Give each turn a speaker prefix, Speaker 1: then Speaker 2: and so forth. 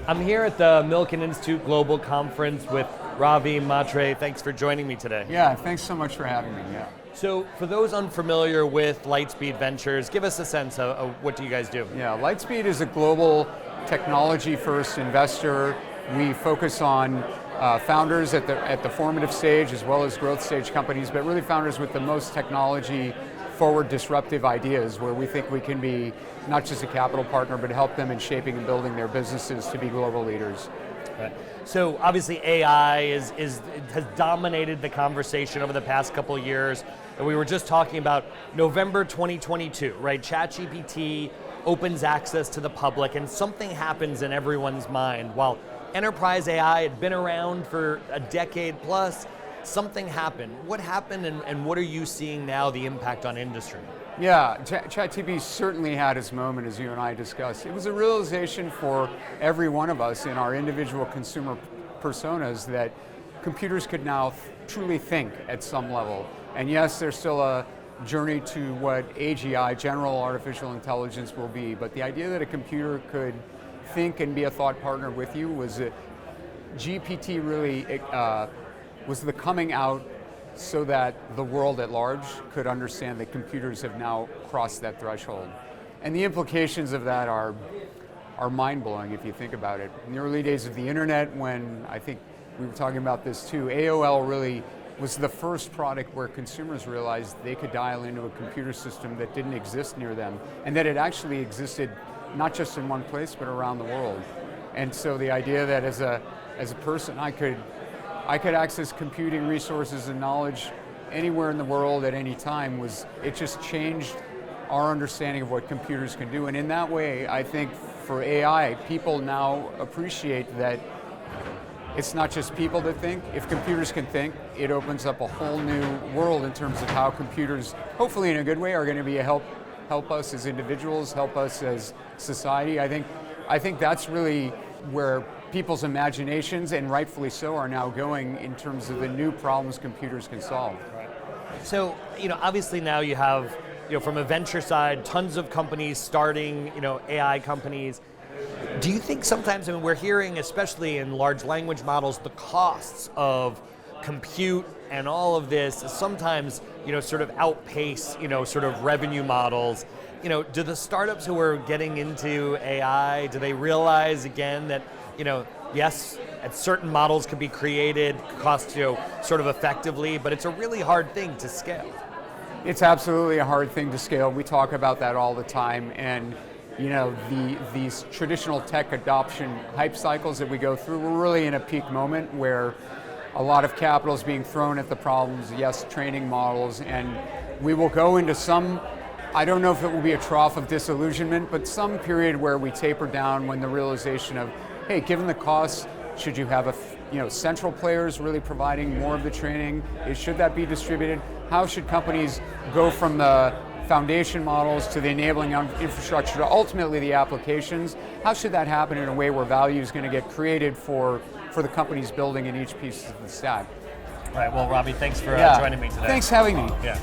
Speaker 1: I'm here at the Milken Institute Global Conference with Ravi, Mhatre. Thanks for joining me today.
Speaker 2: Yeah, thanks so much for having me. Yeah.
Speaker 1: So for those unfamiliar with Lightspeed Ventures, give us a sense of what do you guys do?
Speaker 2: Yeah, Lightspeed is a global technology-first investor. We focus on founders at the formative stage as well as growth stage companies, but really founders with the most technology forward disruptive ideas where we think we can be not just a capital partner, but help them in shaping and building their businesses to be global leaders.
Speaker 1: Right. So obviously AI has dominated the conversation over the past couple of years. And we were just talking about November 2022, right? ChatGPT opens access to the public and something happens in everyone's mind. While enterprise AI had been around for a decade plus, something happened. What happened and what are you seeing now, the impact on industry?
Speaker 2: Yeah, ChatGPT certainly had its moment, as you and I discussed. It was a realization for every one of us in our individual consumer personas that computers could now truly think at some level. And yes, there's still a journey to what AGI, general artificial intelligence, will be, but the idea that a computer could think and be a thought partner with you was that GPT really was the coming out so that the world at large could understand that computers have now crossed that threshold. And the implications of that are mind-blowing if you think about it. In the early days of the internet, when I think we were talking about this too, AOL really was the first product where consumers realized they could dial into a computer system that didn't exist near them, and that it actually existed not just in one place, but around the world. And so the idea that as a person, I could access computing resources and knowledge anywhere in the world at any time it just changed our understanding of what computers can do. And in that way, I think for AI, people now appreciate that it's not just people that think. If computers can think, it opens up a whole new world in terms of how computers, hopefully in a good way, are going to be a help us as individuals, help us as society. I think that's really where people's imaginations, and rightfully so, are now going in terms of the new problems computers can solve.
Speaker 1: Right. So, obviously now you have, from a venture side, tons of companies starting, AI companies. Do you think sometimes, we're hearing, especially in large language models, the costs of compute and all of this sometimes, sort of outpace, sort of revenue models. Do the startups who are getting into AI, do they realize again that, yes, certain models can be created, cost, sort of effectively, but it's a really hard thing to scale.
Speaker 2: It's absolutely a hard thing to scale. We talk about that all the time, and these traditional tech adoption hype cycles that we go through, we're really in a peak moment where a lot of capital is being thrown at the problems, yes, training models, and we will go into some, I don't know if it will be a trough of disillusionment, but some period where we taper down when the realization of, hey, given the costs, should you have central players really providing more of the training? Should that be distributed? How should companies go from the foundation models to the enabling infrastructure to ultimately the applications? How should that happen in a way where value is going to get created for the companies building in each piece of the stack?
Speaker 1: All right, well, Ravi, thanks for joining me today.
Speaker 2: Thanks for having me.
Speaker 1: Yeah.